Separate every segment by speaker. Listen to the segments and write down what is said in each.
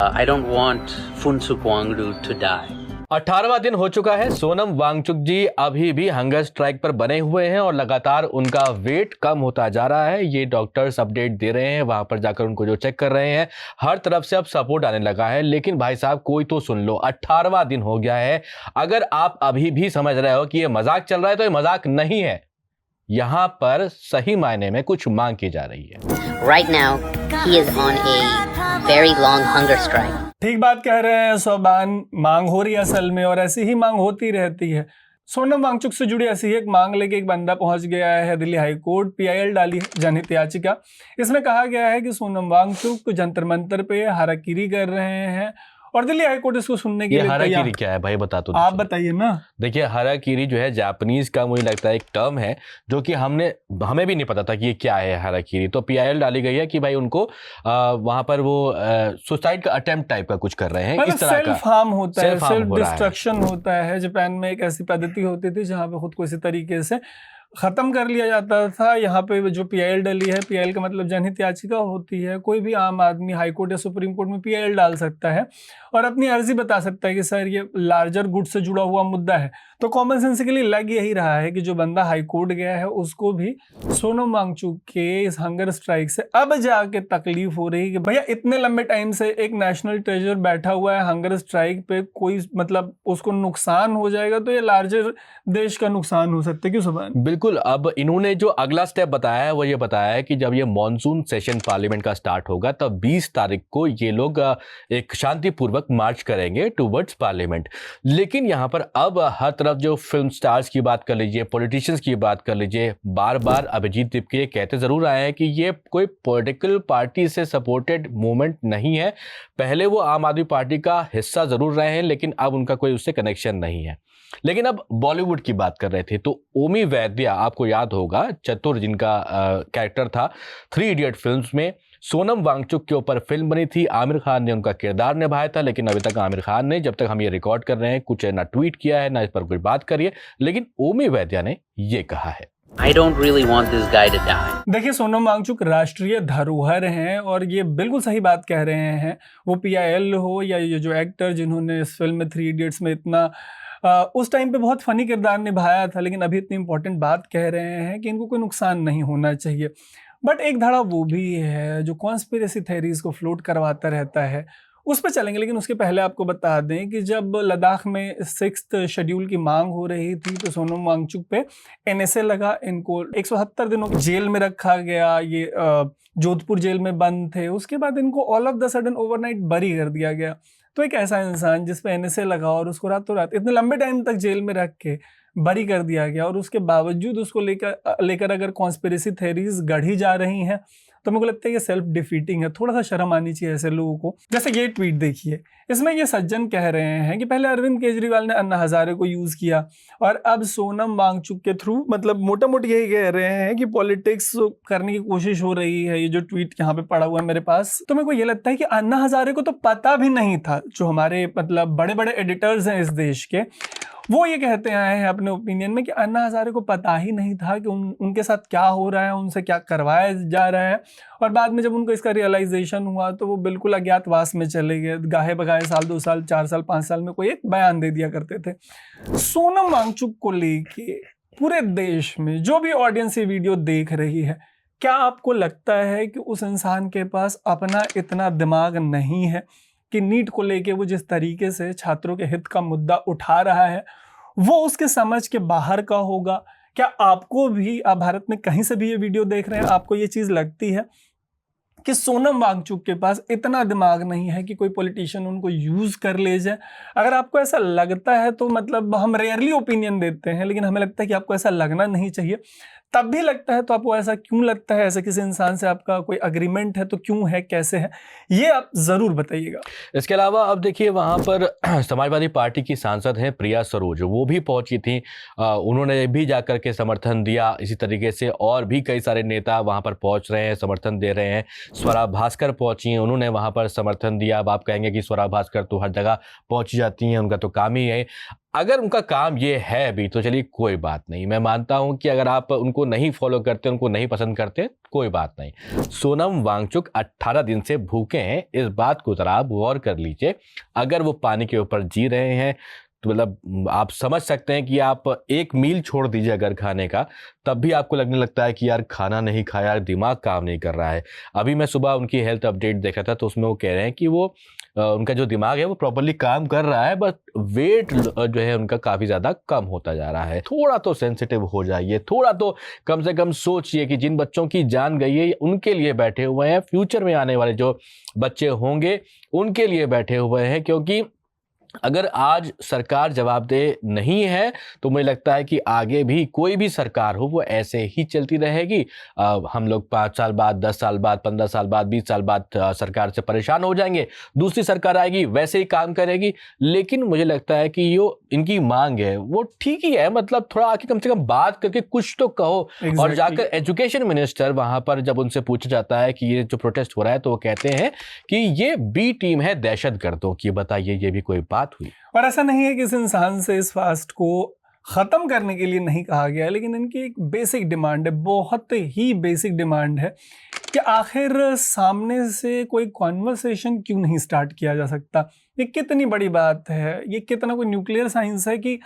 Speaker 1: I don't want Phuntsuk Wangdu to die.
Speaker 2: 18वां दिन हो चुका है। सोनम वांगचुक जी अभी भी हंगर स्ट्राइक पर बने हुए हैं और लगातार उनका वेट कम होता जा रहा है। ये डॉक्टर्स अपडेट दे रहे हैं, वहां पर जाकर उनको जो चेक कर रहे हैं, हर तरफ से अब सपोर्ट आने लगा है। लेकिन भाई साहब कोई तो सुन लो, 18वां दिन हो गया है। अगर आप अभी भी समझ रहे हो कि ये मजाक चल रहा है तो ये मजाक नहीं है। यहाँ पर सही मायने में कुछ मांग की जा रही है।
Speaker 3: Right now, he is on a very long hunger strike.
Speaker 4: ठीक बात कह रहे हैं सोबान, मांग हो रही है असल में, और ऐसी ही मांग होती रहती है। सोनम वांगचुक से जुड़ी ऐसी ही एक मांग लेके एक बंदा पहुंच गया है दिल्ली हाई कोर्ट। पीआईएल डाली है जनहित याचिका। इसमें कहा गया है कि सोनम वांगचुक जंतर मंतर पे हाराकीरी कर रहे हैं और दिल्ली हाई कोर्ट इसको सुनने के लिए
Speaker 2: हाराकीरी क्या है भाई, बता तो
Speaker 4: आप बताइए ना।
Speaker 2: देखिए, हाराकीरी जो है जापानीज का मुझे लगता है एक टर्म है जो कि हमें भी नहीं पता था कि ये क्या है हाराकीरी। तो पीआईएल डाली गई है कि भाई उनको वहां पर वो सुसाइड का अटेम्प्ट टाइप का कुछ कर रहे हैं, इस तरह का
Speaker 4: सेल्फ हार्म होता है, सेल्फ डिस्ट्रक्शन होता है। जापान में एक ऐसी पद्धति होती थी जहां पे खुद को इसी तरीके से खत्म कर लिया जाता था। यहाँ पे जो पीआईएल डली है, पीआईएल का मतलब जनहित याचिका होती है। कोई भी आम आदमी हाई कोर्ट या सुप्रीम कोर्ट में पीआईएल डाल सकता है और अपनी अर्जी बता सकता है कि सर ये लार्जर गुड से जुड़ा हुआ मुद्दा है। तो कॉमन सेंस के लिए लग यही रहा है कि जो बंदा हाई कोर्ट गया है उसको भी सोनम वांगचुक के इस हंगर स्ट्राइक से अब जाके तकलीफ हो रही है कि भैया इतने लंबे टाइम से एक नेशनल ट्रेजर बैठा हुआ है हंगर स्ट्राइक पे, कोई मतलब उसको नुकसान हो जाएगा तो ये लार्जर देश का नुकसान हो सकता है। क्यों सुभान?
Speaker 2: बिल्कुल। अब इन्होंने जो अगला स्टेप बताया है वो ये बताया है कि जब ये मॉनसून सेशन पार्लियामेंट का स्टार्ट होगा तब 20 तारीख को ये लोग एक शांतिपूर्वक मार्च करेंगे टुवर्ड्स पार्लियामेंट। लेकिन यहाँ पर अब हर तरफ जो फिल्म स्टार्स की बात कर लीजिए, पॉलिटिशियंस की बात कर लीजिए, बार बार अभिजीत दीपके कहते जरूर आए हैं कि ये कोई पॉलिटिकल पार्टी से सपोर्टेड मूवमेंट नहीं है। पहले वो आम आदमी पार्टी का हिस्सा जरूर रहे हैं लेकिन अब उनका कोई उससे कनेक्शन नहीं है। लेकिन अब बॉलीवुड की बात कर रहे थे तो ओमी वैद्या, आपको याद होगा, चतुर जिनका कैरेक्टर था 3 इडियट फिल्म्स में, सोनम वांगचुक के ऊपर फिल्म बनी थी। आमिर खान ने उनका किरदार निभाया था। लेकिन अभी तक आमिर खान ने, जब तक हम ये रिकॉर्ड कर रहे हैं, कुछ ना ट्वीट किया है ना इस पर कोई बात करी है। लेकिन ओमी वैद्या ने ये कहा है,
Speaker 1: I don't really want this guy to die.
Speaker 4: देखिए, सोनम वांगचुक राष्ट्रीय धरोहर हैं और ये बिल्कुल सही बात कह रहे हैं। वो पीआईएल हो या ये जो एक्टर जिन्होंने इस फिल्म में 3 इडियट्स में इतना उस टाइम पे बहुत फनी किरदार निभाया था, लेकिन अभी इतनी इंपॉर्टेंट बात कह रहे हैं कि इनको कोई नुकसान नहीं होना चाहिए। बट एक धड़ा वो भी है जो कॉन्स्पिरेसी थ्योरीज को फ्लोट करवाता रहता है, उस पर चलेंगे। लेकिन उसके पहले आपको बता दें कि जब लद्दाख में 6th शेड्यूल की मांग हो रही थी तो सोनम वांगचुक पे एनएसए लगा। इनको 170 दिनों जेल में रखा गया। ये जोधपुर जेल में बंद थे। उसके बाद इनको all of the sudden overnight बरी कर दिया गया। तो एक ऐसा इंसान जिस पे एनएसए लगा और उसको रातों रात इतने लंबे टाइम तक जेल में रख के बरी कर दिया गया, और उसके बावजूद उसको लेकर अगर कॉन्स्पिरेसी थ्योरीज गढ़ी जा रही हैं तो मेरे को लगता है ये सेल्फ डिफीटिंग है। थोड़ा सा शर्म आनी चाहिए ऐसे लोगों को। जैसे ये ट्वीट देखिए, इसमें ये सज्जन कह रहे हैं कि पहले अरविंद केजरीवाल ने अन्ना हजारे को यूज किया और अब सोनम वांगचुक के थ्रू, मतलब मोटा मोटी यही कह रहे हैं कि पॉलिटिक्स करने की कोशिश हो रही है। ये जो ट्वीट यहाँ पे पड़ा हुआ है मेरे पास, तो मेरे को ये लगता है कि अन्ना हजारे को तो पता भी नहीं था। जो हमारे मतलब बड़े बड़े एडिटर्स हैं इस देश के, वो ये कहते आए हैं अपने ओपिनियन में कि अन्ना हजारे को पता ही नहीं था कि उनके साथ क्या हो रहा है, उनसे क्या करवाया जा रहा है। और बाद में जब उनको इसका रियलाइजेशन हुआ तो वो बिल्कुल अज्ञातवास में चले गए। गाहे बगाए साल 2 साल 4 साल 5 साल में कोई एक बयान दे दिया करते थे। सोनम वांगचुक को लेके पूरे देश में जो भी ऑडियंस ये वीडियो देख रही है, क्या आपको लगता है कि उस इंसान के पास अपना इतना दिमाग नहीं है कि नीट को लेके वो जिस तरीके से छात्रों के हित का मुद्दा उठा रहा है वो उसके समझ के बाहर का होगा? क्या आपको भी, आप भारत में कहीं से भी ये वीडियो देख रहे हैं, आपको ये चीज़ लगती है कि सोनम वांगचुक के पास इतना दिमाग नहीं है कि कोई पॉलिटिशियन उनको यूज़ कर ले जाए? अगर आपको ऐसा लगता है तो मतलब हम रेयरली ओपिनियन देते हैं, लेकिन हमें लगता है कि आपको ऐसा लगना नहीं चाहिए। तब भी लगता है तो आपको ऐसा क्यों लगता है? ऐसे किसी इंसान से आपका कोई अग्रीमेंट है तो क्यों है, कैसे है, ये आप ज़रूर बताइएगा।
Speaker 2: इसके अलावा अब देखिए, वहाँ पर समाजवादी पार्टी की सांसद हैं प्रिया सरोज, वो भी पहुंची थी। उन्होंने भी जाकर के समर्थन दिया। इसी तरीके से और भी कई सारे नेता वहाँ पर पहुँच रहे हैं, समर्थन दे रहे हैं। स्वरा भास्कर पहुँची हैं, उन्होंने वहाँ पर समर्थन दिया। अब आप कहेंगे कि स्वरा भास्कर तो हर जगह पहुँच जाती हैं, उनका तो काम ही है। अगर उनका काम ये है भी तो चलिए कोई बात नहीं, मैं मानता हूं कि अगर आप उनको नहीं फॉलो करते, उनको नहीं पसंद करते, कोई बात नहीं। सोनम वांगचुक 18 दिन से भूखे हैं, इस बात को जरा आप गौर कर लीजिए। अगर वो पानी के ऊपर जी रहे हैं तो मतलब आप समझ सकते हैं कि आप एक मील छोड़ दीजिए अगर खाने का, तब भी आपको लगने लगता है कि यार खाना नहीं खाया, दिमाग काम नहीं कर रहा है। अभी मैं सुबह उनकी हेल्थ अपडेट देखा था तो उसमें वो कह रहे हैं कि वो उनका जो दिमाग है वो प्रॉपर्ली काम कर रहा है, बस वेट जो है उनका काफ़ी ज़्यादा कम होता जा रहा है। थोड़ा तो सेंसिटिव हो जाइए, थोड़ा तो कम से कम सोचिए कि जिन बच्चों की जान गई है उनके लिए बैठे हुए हैं, फ्यूचर में आने वाले जो बच्चे होंगे उनके लिए बैठे हुए हैं। क्योंकि अगर आज सरकार जवाबदेह नहीं है तो मुझे लगता है कि आगे भी कोई भी सरकार हो वो ऐसे ही चलती रहेगी। हम लोग 5 साल बाद, 10 साल बाद, 15 साल बाद, 20 साल बाद सरकार से परेशान हो जाएंगे, दूसरी सरकार आएगी वैसे ही काम करेगी। लेकिन मुझे लगता है कि जो इनकी मांग है वो ठीक ही है, मतलब थोड़ा आके कम से कम बात करके कुछ तो कहो। और जाकर एजुकेशन मिनिस्टर वहां पर जब उनसे पूछा जाता है कि ये जो प्रोटेस्ट हो रहा है तो वो कहते हैं कि ये बी टीम है दहशतगर्दों की। बताइए, ये भी कोई बात हुई?
Speaker 4: और ऐसा नहीं है कि इस इंसान से इस फास्ट को ख़त्म करने के लिए नहीं कहा गया, लेकिन इनकी एक बेसिक डिमांड है, बहुत ही बेसिक डिमांड है कि आखिर सामने से कोई कॉन्वर्सेशन क्यों नहीं स्टार्ट किया जा सकता। ये कितनी बड़ी बात है, ये कितना कोई न्यूक्लियर साइंस है कि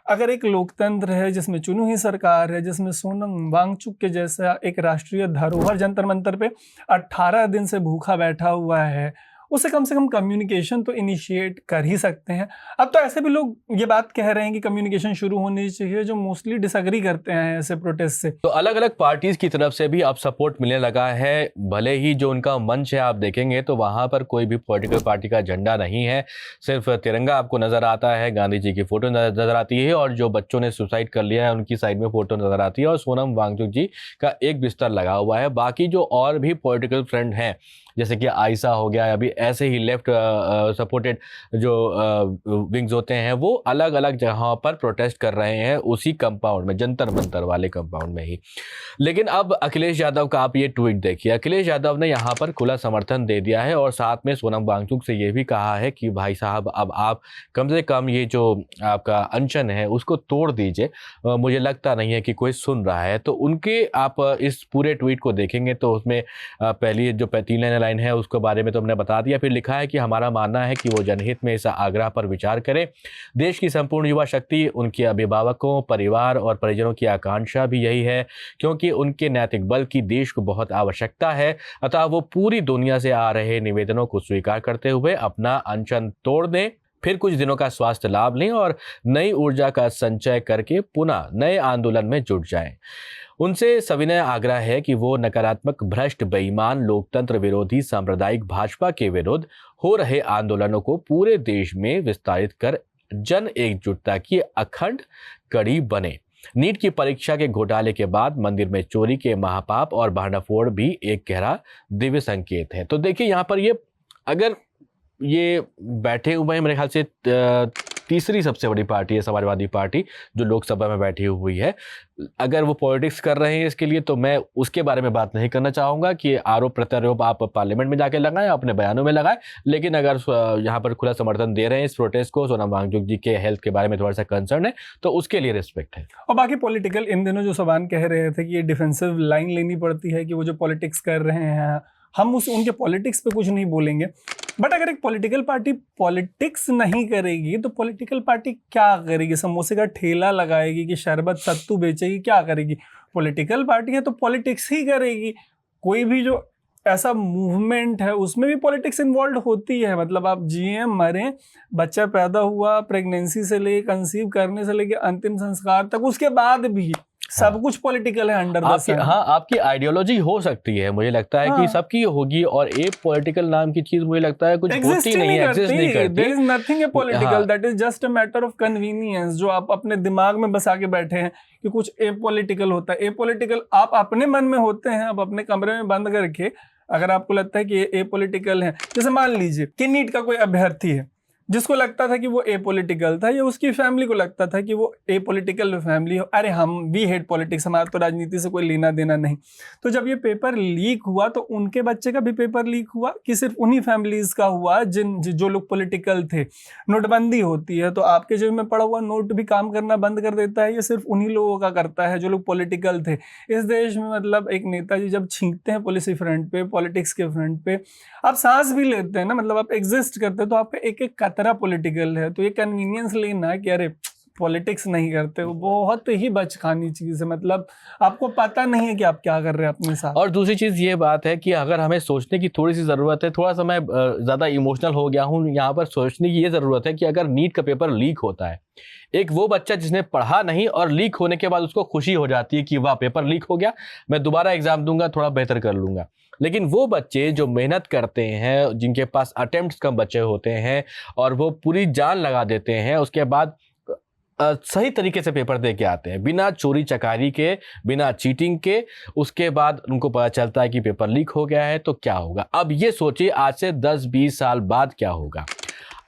Speaker 4: अगर एक लोकतंत्र है जिसमें चुनी हुई सरकार है, जिसमें सोनम वांगचुक के जैसा एक राष्ट्रीय धरोहर जंतर मंतर पे 18 दिन से भूखा बैठा हुआ है, उसे कम से कम कम्युनिकेशन तो इनिशिएट कर ही सकते हैं। अब तो ऐसे भी लोग ये बात कह रहे हैं कि कम्युनिकेशन शुरू होनी चाहिए, जो मोस्टली डिसएग्री करते हैं ऐसे प्रोटेस्ट से।
Speaker 2: तो अलग अलग पार्टीज की तरफ से भी अब सपोर्ट मिलने लगा है। भले ही जो उनका मंच है आप देखेंगे तो वहां पर कोई भी पॉलिटिकल पार्टी का झंडा नहीं है, सिर्फ तिरंगा आपको नजर आता है, गांधी जी की फोटो नजर आती है, और जो बच्चों ने सुसाइड कर लिया है उनकी साइड में फोटो नजर आती है, और सोनम वांगचुक जी का एक बिस्तर लगा हुआ है। बाकी जो और भी पॉलिटिकल फ्रंट हैं जैसे कि आयसा हो गया, अभी ऐसे ही लेफ्ट सपोर्टेड जो विंग्स होते हैं वो अलग अलग जगहों पर प्रोटेस्ट कर रहे हैं, उसी कंपाउंड में, जंतर मंतर वाले कंपाउंड में ही। लेकिन अब अखिलेश यादव का आप ये ट्वीट देखिए। अखिलेश यादव ने यहाँ पर खुला समर्थन दे दिया है और साथ में सोनम वांगचुक से ये भी कहा है कि भाई साहब अब आप कम से कम ये जो आपका अनशन है उसको तोड़ दीजिए। मुझे लगता नहीं है कि कोई सुन रहा है। तो उनके आप इस पूरे ट्वीट को देखेंगे तो उसमें पहली जो 3 लाइन है उसके बारे में तो हमने बता दिया। फिर लिखा है कि हमारा मानना है कि वो जनहित में इस आग्रह पर विचार करें। देश की संपूर्ण युवा शक्ति, उनके अभिभावकों, परिवार और परिजनों की आकांक्षा भी यही है, क्योंकि उनके नैतिक बल की देश को बहुत आवश्यकता है। अतः वो पूरी दुनिया से आ रहे निवेदनों को स्वीकार करते हुए अपना अनशन तोड़ दें, फिर कुछ दिनों का स्वास्थ्य लाभ लें और नई ऊर्जा का संचय करके पुनः नए आंदोलन में जुट जाएं। उनसे सविनय आग्रह है कि वो नकारात्मक, भ्रष्ट, बेईमान, लोकतंत्र विरोधी, सांप्रदायिक भाजपा के विरुद्ध हो रहे आंदोलनों को पूरे देश में विस्तारित कर जन एकजुटता की अखंड कड़ी बने। नीट की परीक्षा के घोटाले के बाद मंदिर में चोरी के महापाप और भांडाफोड़ भी एक गहरा दिव्य संकेत है। तो देखिए यहाँ पर ये अगर ये बैठे हुए हैं, मेरे ख्याल से तीसरी सबसे बड़ी पार्टी है समाजवादी पार्टी जो लोकसभा में बैठी हुई है। अगर वो पॉलिटिक्स कर रहे हैं इसके लिए तो मैं उसके बारे में बात नहीं करना चाहूँगा कि आरोप प्रत्यारोप आप पार्लियामेंट में जाके लगाएं, अपने बयानों में लगाएं। लेकिन अगर यहाँ पर खुला समर्थन दे रहे हैं इस प्रोटेस्ट को, सोनम वांगचुक जी के हेल्थ के बारे में थोड़ा सा कंसर्न है, तो उसके लिए रिस्पेक्ट है।
Speaker 4: और बाकी पॉलिटिकल इन दिनों जो सवान कह रहे थे कि ये डिफेंसिव लाइन लेनी पड़ती है कि वो जो पॉलिटिक्स कर रहे हैं हम उनके पॉलिटिक्स पे कुछ नहीं बोलेंगे। बट अगर एक पॉलिटिकल पार्टी पॉलिटिक्स नहीं करेगी तो पॉलिटिकल पार्टी क्या करेगी? समोसे का ठेला लगाएगी कि शरबत सत्तू बेचेगी? क्या करेगी? पॉलिटिकल पार्टी है तो पॉलिटिक्स ही करेगी। कोई भी जो ऐसा मूवमेंट है उसमें भी पॉलिटिक्स इन्वॉल्व होती है। मतलब आप जिए मरें, बच्चा पैदा हुआ, प्रेगनेंसी से लेके कंसीव करने से लेके अंतिम संस्कार तक, उसके बाद भी सब कुछ पॉलिटिकल है अंडर द सन।
Speaker 2: हाँ, आपकी आइडियोलॉजी हो सकती है, मुझे लगता है कि सबकी होगी, और एक पॉलिटिकल नाम की चीज मुझे लगता है कुछ होती नहीं है, एग्जिस्ट नहीं करती।
Speaker 4: There is nothing a political, that is just a matter of convenience जो आप अपने दिमाग में बसा के बैठे हैं कि कुछ ए पॉलिटिकल होता है। ए पॉलिटिकल आप अपने मन में होते हैं, आप अपने कमरे में बंद करके अगर आपको लगता है कि ए पॉलिटिकल है, जैसे मान लीजिए कि नीट का कोई अभ्यर्थी है, जिसको लगता था कि वो एपॉलिटिकल था, या उसकी फैमिली को लगता था कि वो एपॉलिटिकल फैमिली हो, अरे हम वी हेट पॉलिटिक्स, हमारा तो राजनीति से कोई लेना देना नहीं। तो जब ये पेपर लीक हुआ तो उनके बच्चे का भी पेपर लीक हुआ कि सिर्फ उन्हीं फैमिलीज का हुआ जो लोग पॉलिटिकल थे। नोटबंदी होती है तो आपके जेब में पड़ा हुआ नोट भी काम करना बंद कर देता है, ये सिर्फ उन्हीं लोगों का करता है जो लोग पॉलिटिकल थे इस देश में। मतलब एक नेताजी जब छींकते हैं पॉलिसी फ्रंट पे, पॉलिटिक्स के फ्रंट पे, आप सांस भी लेते हैं ना, मतलब आप एग्जिस्ट करते हैं तो आपका एक एक कतरा पॉलिटिकल है। तो ये कन्वीनियंस लेना कि अरे पॉलिटिक्स नहीं करते, वो बहुत ही बचकानी चीज़ है। मतलब आपको पता नहीं है कि आप क्या कर रहे हैं अपने साथ।
Speaker 2: और दूसरी चीज़ ये बात है कि अगर हमें सोचने की थोड़ी सी ज़रूरत है, थोड़ा सा मैं ज़्यादा इमोशनल हो गया हूँ यहाँ पर, सोचने की ये ज़रूरत है कि अगर नीट का पेपर लीक होता है, एक वो बच्चा जिसने पढ़ा नहीं और लीक होने के बाद उसको खुशी हो जाती है कि वाह पेपर लीक हो गया, मैं दोबारा एग्जाम दूंगा, थोड़ा बेहतर कर लूंगा। लेकिन वो बच्चे जो मेहनत करते हैं, जिनके पास अटेम्प्ट्स कम बच्चे होते हैं और वो पूरी जान लगा देते हैं, उसके बाद सही तरीके से पेपर दे के आते हैं बिना चोरी चकारी के, बिना चीटिंग के, उसके बाद उनको पता चलता है कि पेपर लीक हो गया है, तो क्या होगा। अब ये सोचिए आज से 10-20 साल बाद क्या होगा।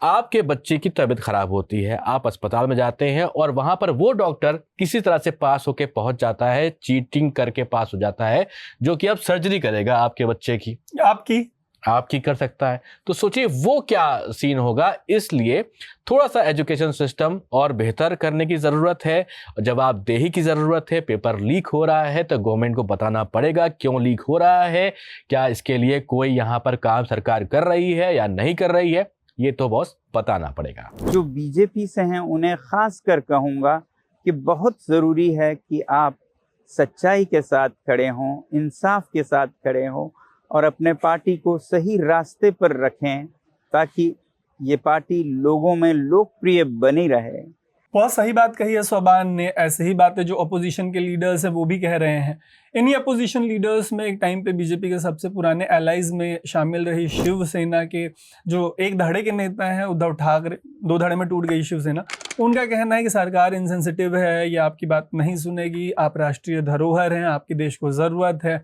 Speaker 2: आपके बच्चे की तबीयत खराब होती है, आप अस्पताल में जाते हैं और वहां पर वो डॉक्टर किसी तरह से पास होके पहुंच जाता है, चीटिंग करके पास हो जाता है, जो कि अब सर्जरी करेगा आपके बच्चे की, आपकी कर सकता है। तो सोचिए वो क्या सीन होगा। इसलिए थोड़ा सा एजुकेशन सिस्टम और बेहतर करने की ज़रूरत है। जवाबदेही की ज़रूरत है। पेपर लीक हो रहा है तो गवर्नमेंट को बताना पड़ेगा क्यों लीक हो रहा है, क्या इसके लिए कोई यहाँ पर काम सरकार कर रही है या नहीं कर रही है, ये तो बॉस बताना पड़ेगा।
Speaker 5: जो बीजेपी से हैं उन्हें खास कर कहूँगा कि बहुत ज़रूरी है कि आप सच्चाई के साथ खड़े हों, इंसाफ के साथ खड़े हों और अपने पार्टी को सही रास्ते पर रखें ताकि ये पार्टी लोगों में लोकप्रिय बनी रहे।
Speaker 4: बहुत सही बात कही है सोबान ने। ऐसे ही बातें जो अपोजिशन के लीडर्स हैं वो भी कह रहे हैं। इन्हीं अपोजिशन लीडर्स में एक टाइम पे बीजेपी के सबसे पुराने एलाइज में शामिल रही शिवसेना के जो एक धड़े के नेता हैं उद्धव ठाकरे, 2 धड़े में टूट गई शिवसेना। उनका कहना है कि सरकार इनसेंसिटिव है, ये आपकी बात नहीं सुनेगी, आप राष्ट्रीय धरोहर हैं, आपके देश को ज़रूरत है,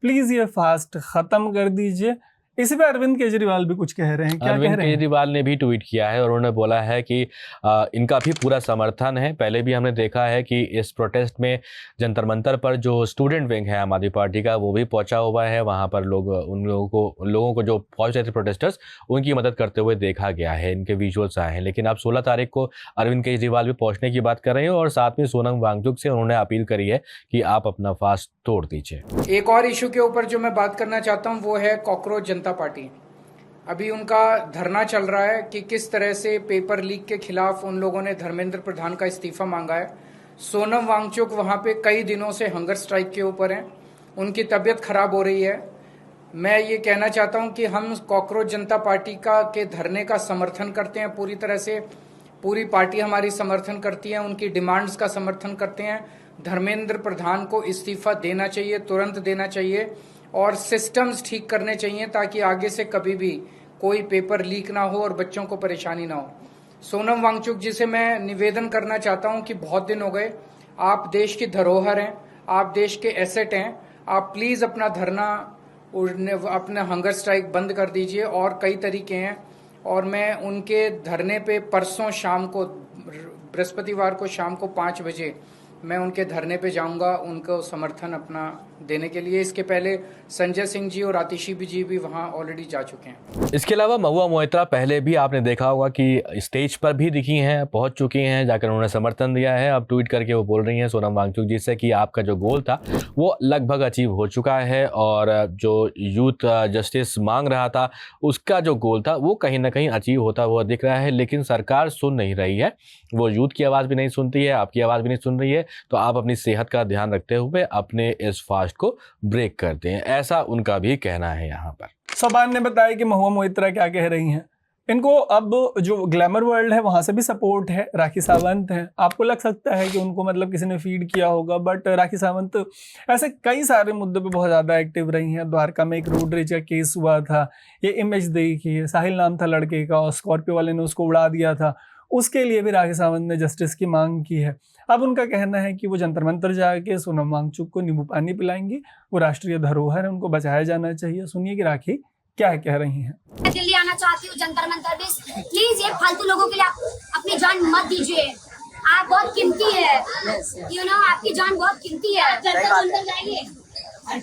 Speaker 4: प्लीज़ ये फास्ट ख़त्म कर दीजिए। इसी पे अरविंद केजरीवाल भी कुछ कह रहे हैं। क्या
Speaker 2: अरविंद
Speaker 4: कह रहे हैं?
Speaker 2: केजरीवाल ने भी ट्वीट किया है और उन्होंने बोला है कि इनका भी पूरा समर्थन है। पहले भी हमने देखा है कि इस प्रोटेस्ट में जंतर मंतर पर जो स्टूडेंट विंग है आम आदमी पार्टी का वो भी पहुंचा हुआ है। वहां पर उन लोगों को जो पहुंच रहे थे प्रोटेस्टर्स, उनकी मदद करते हुए देखा गया है, इनके विजुअल्स आए हैं। लेकिन अब 16 तारीख को अरविंद केजरीवाल भी पहुंचने की बात कर रहे हैं और साथ में सोनम वांगचुक से उन्होंने अपील करी है कि आप अपना फास्ट तोड़ दीजिए।
Speaker 6: एक और इशू के ऊपर जो मैं बात करना चाहता हूं वो है कॉकरोच जनता पार्टी। अभी उनका धरना चल रहा है कि किस तरह से पेपर लीक के खिलाफ उन लोगों ने धर्मेंद्र प्रधान का इस्तीफा मांगा है। सोनम वांगचुक वहां पे कई दिनों से हंगर स्ट्राइक के ऊपर हैं, उनकी तबीयत खराब हो रही है। मैं ये कहना चाहता हूं कि हम कॉकरोच जनता पार्टी के धरने का समर्थन करते हैं पूरी तरह से, पूरी पार्टी हमारी समर्थन करती है, उनकी डिमांड्स का समर्थन करते हैं। धर्मेंद्र प्रधान को इस्तीफा देना चाहिए, तुरंत देना चाहिए और सिस्टम्स ठीक करने चाहिए ताकि आगे से कभी भी कोई पेपर लीक ना हो और बच्चों को परेशानी ना हो। सोनम वांगचुक जी से मैं निवेदन करना चाहता हूं कि बहुत दिन हो गए, आप देश की धरोहर हैं, आप देश के एसेट हैं, आप प्लीज अपना धरना, अपना हंगर स्ट्राइक बंद कर दीजिए। और कई तरीके हैं और मैं उनके धरने पे परसों शाम को, बृहस्पतिवार को शाम को 5 बजे मैं उनके धरने पे जाऊंगा उनको समर्थन अपना देने के लिए। इसके पहले संजय सिंह जी और आतिशी जी भी वहां ऑलरेडी जा चुके हैं।
Speaker 2: इसके अलावा महुआ मोइत्रा पहले भी आपने देखा होगा कि स्टेज पर भी दिखी हैं, पहुंच चुकी हैं, जाकर उन्होंने समर्थन दिया है। अब ट्वीट करके वो बोल रही हैं सोनम वांगचुक जी से कि आपका जो गोल था वो लगभग अचीव हो चुका है और जो यूथ जस्टिस मांग रहा था उसका जो गोल था वो कहीं ना कहीं अचीव होता हुआ दिख रहा है। लेकिन सरकार सुन नहीं रही है, वो यूथ की आवाज़ भी नहीं सुनती है, आपकी आवाज़ भी नहीं सुन रही है। तो आप अपनी सेहत का ध्यान रखते हुए अपने इस फास्ट को ब्रेक करते हैं, ऐसा उनका भी कहना है। यहाँ पर
Speaker 4: सोबान ने बताया कि महुआ मोइत्रा क्या कह रही हैं। इनको अब जो ग्लैमर वर्ल्ड है वहां से भी सपोर्ट है। राखी सावंत हैं, आपको लग सकता है कि उनको मतलब किसी ने फीड किया होगा, बट राखी सावंत ऐसे कई सारे मुद्दों पे बहुत ज़्यादा एक्टिव रही हैं। द्वारका में एक रोड रेज का केस हुआ था, ये इमेज देखिए, साहिल नाम था लड़के का और स्कॉर्पियो वाले ने उसको उड़ा दिया था, उसके लिए भी राखी सावंत ने जस्टिस की मांग की है। अब उनका कहना है कि वो जंतर मंतर जाके सोनम वांगचुक को नींबू पानी पिलाएंगी, वो राष्ट्रीय धरोहर है, उनको बचाया जाना चाहिए। सुनिए कि राखी क्या कह रही हैं।
Speaker 7: मैं दिल्ली आना चाहती हूँ, जंतर मंतर पे प्लीज ये फालतू लोगों के लिए आप अपनी जान मत दीजिए। आप बहुत कीमती है, आपकी जान बहुत कीमती है। जंतर मंतर जाइए, मैं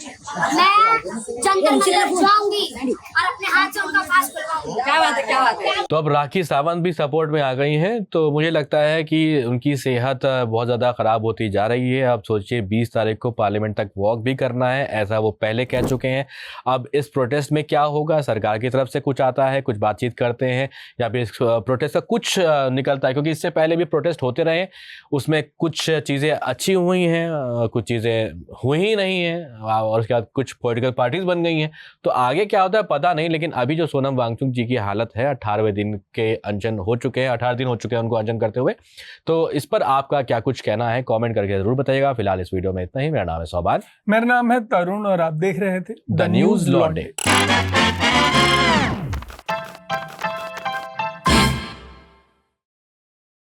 Speaker 7: जंतर मंतर जाऊंगी और अपने हाथ से उनका फास्ट खुलवाऊंगी। क्या बात है, क्या बात है।
Speaker 2: तो अब राखी सावंत भी सपोर्ट में आ गई हैं, तो मुझे लगता है कि उनकी सेहत बहुत ज़्यादा ख़राब होती जा रही है। अब सोचिए 20 तारीख को पार्लियामेंट तक वॉक भी करना है, ऐसा वो पहले कह चुके हैं। अब इस प्रोटेस्ट में क्या होगा, सरकार की तरफ से कुछ आता है, कुछ बातचीत करते हैं, या फिर इस प्रोटेस्ट का कुछ निकलता है, क्योंकि इससे पहले भी प्रोटेस्ट होते रहे, उसमें कुछ चीज़ें अच्छी हुई हैं, कुछ चीज़ें हुई ही नहीं हैं, और उसके बाद कुछ पॉलिटिकल पार्टीज बन गई हैं। तो आगे क्या होता है पता नहीं, लेकिन अभी जो सोनम वांगचुक जी की हालत है, 18वें दिन के अनशन हो चुके हैं, 18 दिन हो चुके हैं उनको अनशन करते हुए। तो इस पर आपका क्या कुछ कहना है, कमेंट करके जरूर बताइएगा। फिलहाल इस वीडियो में इतना ही। मेरा नाम है सौभान,
Speaker 4: मेरा नाम है तरुण और आप देख रहे थे
Speaker 2: द न्यूज़ लॉन्डे।